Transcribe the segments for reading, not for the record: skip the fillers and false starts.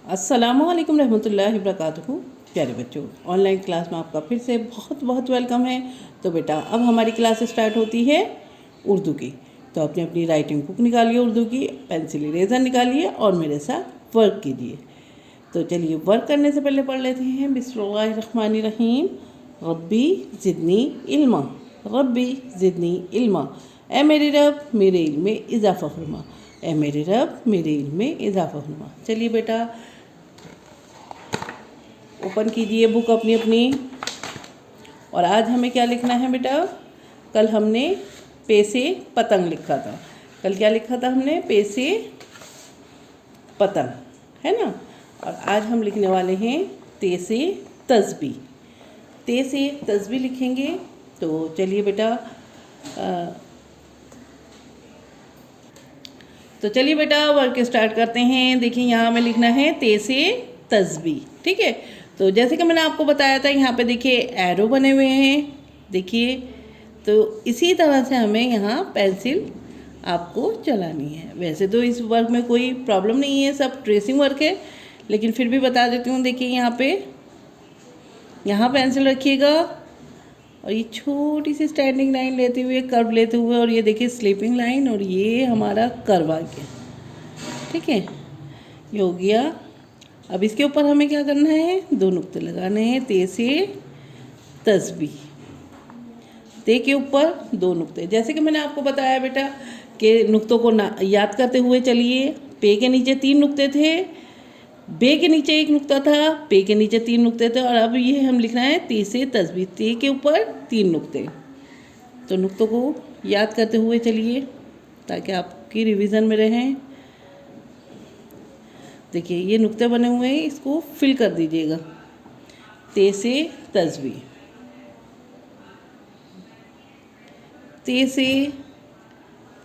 अस्सलामुअलैकुम रहमतुल्लाहि वबरकातुहू। प्यारे बच्चों, ऑनलाइन क्लास में आपका फिर से बहुत बहुत वेलकम है। तो बेटा, अब हमारी क्लास स्टार्ट होती है उर्दू की। तो अपनी अपनी राइटिंग बुक निकालिए, उर्दू की पेंसिल इरेज़र निकालिए और मेरे साथ वर्क कीजिए। तो चलिए, वर्क करने से पहले पढ़ लेते हैं बिस्मिल्लाहिर्रहमानिर्रहीम। रब्बी ज़िदनी इल्मा, रब्बी ज़िदनी इल्मा। ए मेरे रब, मेरे इल्म में इजाफ़ा फरमा। ए मेरे रब, मेरे इल्म में इजाफ़ा फरमा। चलिए बेटा, ओपन कीजिए बुक अपनी अपनी। और आज हमें क्या लिखना है बेटा? कल हमने पे से पतंग लिखा था। कल क्या लिखा था हमने? पे से पतंग, है ना। और आज हम लिखने वाले हैं ते से तस्बी। ते से तस्बी लिखेंगे। तो चलिए बेटा, वर्क स्टार्ट करते हैं। देखिए, यहाँ हमें लिखना है ते से तस्बी, ठीक है। तो जैसे कि मैंने आपको बताया था, यहाँ पे देखिए एरो बने हुए हैं, देखिए। तो इसी तरह से हमें यहाँ पेंसिल आपको चलानी है। वैसे तो इस वर्क में कोई प्रॉब्लम नहीं है, सब ट्रेसिंग वर्क है, लेकिन फिर भी बता देती हूँ। देखिए, यहाँ पेंसिल रखिएगा और ये छोटी सी स्टैंडिंग लाइन लेते हुए, कर्व लेते हुए, और ये देखिए स्लीपिंग लाइन, और ये हमारा कर्व आ गया, ठीक है। ये हो गया। अब इसके ऊपर हमें क्या करना है? दो नुक्ते लगाने हैं। ते से तस्बी, ते के ऊपर दो नुक्ते। जैसे कि मैंने आपको बताया बेटा कि नुक्तों को याद करते हुए चलिए। पे के नीचे 3 नुक्ते थे, बे के नीचे 1 नुक्ता था, पे के नीचे 3 नुक्ते थे, और अब ये हम लिखना है ते से तस्बी, ते के ऊपर 3 नुक्ते। तो नुक्तों को याद करते हुए चलिए ताकि आपकी रिवीजन में रहें। देखिए, ये नुक्ते बने हुए हैं, इसको फिल कर दीजिएगा। ते से तस्बी, ते से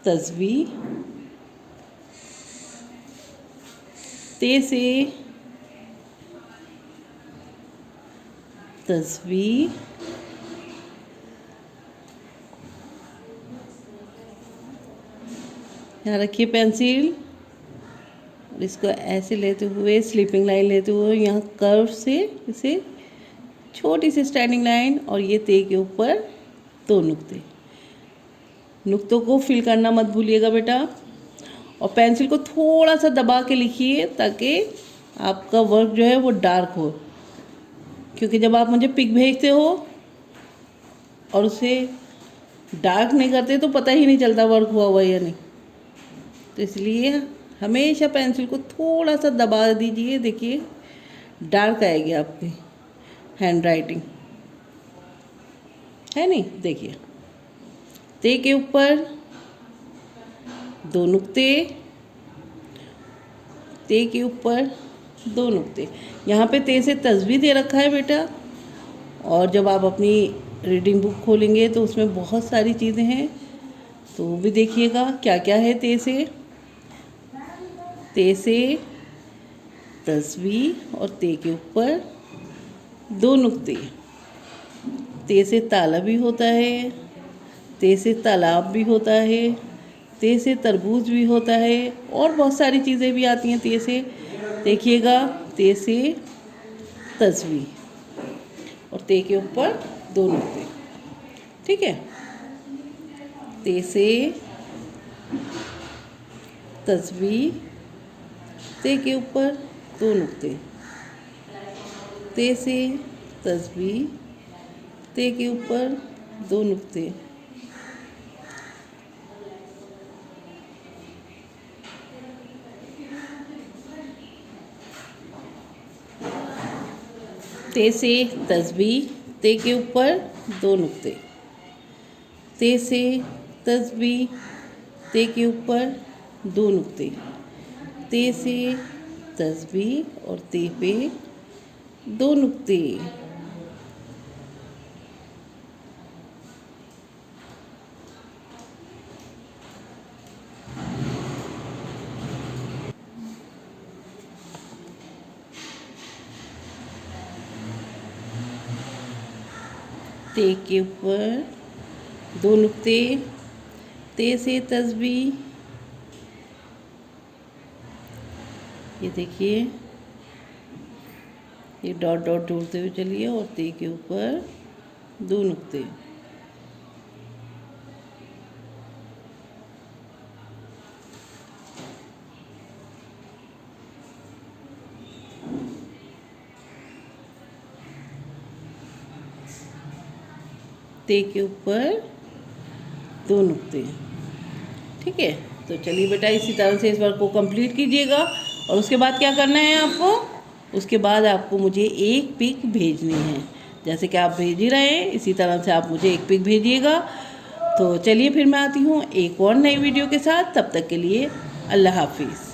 तस्बी, ते से तस्बी, यहाँ रखिए पेंसिल, और इसको ऐसे लेते हुए, स्लीपिंग लाइन लेते हुए, यहाँ कर्व से इसे छोटी सी स्टैंडिंग लाइन, और ये ते के ऊपर 2 नुक्ते। नुक्तों को फिल करना मत भूलिएगा बेटा। और पेंसिल को थोड़ा सा दबा के लिखिए ताकि आपका वर्क जो है वो डार्क हो, क्योंकि जब आप मुझे पिक भेजते हो और उसे डार्क नहीं करते तो पता ही नहीं चलता वर्क हुआ हुआ या नहीं। तो इसलिए हमेशा पेंसिल को थोड़ा सा दबा दीजिए। देखिए, डार्क आएगी आपकी हैंड राइटिंग, है नहीं। देखिए, ते के ऊपर 2 नुक्ते, ते के ऊपर 2 नुक्ते। यहाँ पे ते से तस्बी दे रखा है बेटा। और जब आप अपनी रीडिंग बुक खोलेंगे तो उसमें बहुत सारी चीज़ें हैं, तो वो भी देखिएगा क्या क्या है। ते से तस्बी और ते के ऊपर 2 नुक्ते। ते से ताला भी होता है, ते से तालाब भी होता है, ते से तरबूज भी होता है, और बहुत सारी चीज़ें भी आती हैं ते से। देखिएगा, ते से तस्बी और ते के ऊपर 2 नुक्ते, ठीक है। ते से तस्बी, ते के ऊपर 2 नुक्ते, ते से तस्बी, ते के ऊपर 2 नुक्ते, ते से तस्बी, ते के ऊपर 2 नुक्ते, ते से तस्बी, ते के ऊपर 2 नुक्ते, ते से तस्बी और ते पे 2 नुक्ते। ते के ऊपर 2 नुक्ते, ते से तस्बी, ये देखिए ये डॉट डॉट जोड़ते हुए चलिए और ते के ऊपर 2 नुक्ते। ते के ऊपर 2 नुक्ते। ठीक है, तो चलिए बेटा इसी तरह से इस वर्क को कंप्लीट कीजिएगा। और उसके बाद क्या करना है आपको, उसके बाद आपको मुझे एक पिक भेजनी है। जैसे कि आप भेज ही रहे हैं इसी तरह से आप मुझे एक पिक भेजिएगा। तो चलिए फिर मैं आती हूँ एक और नई वीडियो के साथ। तब तक के लिए अल्लाह हाफिज़।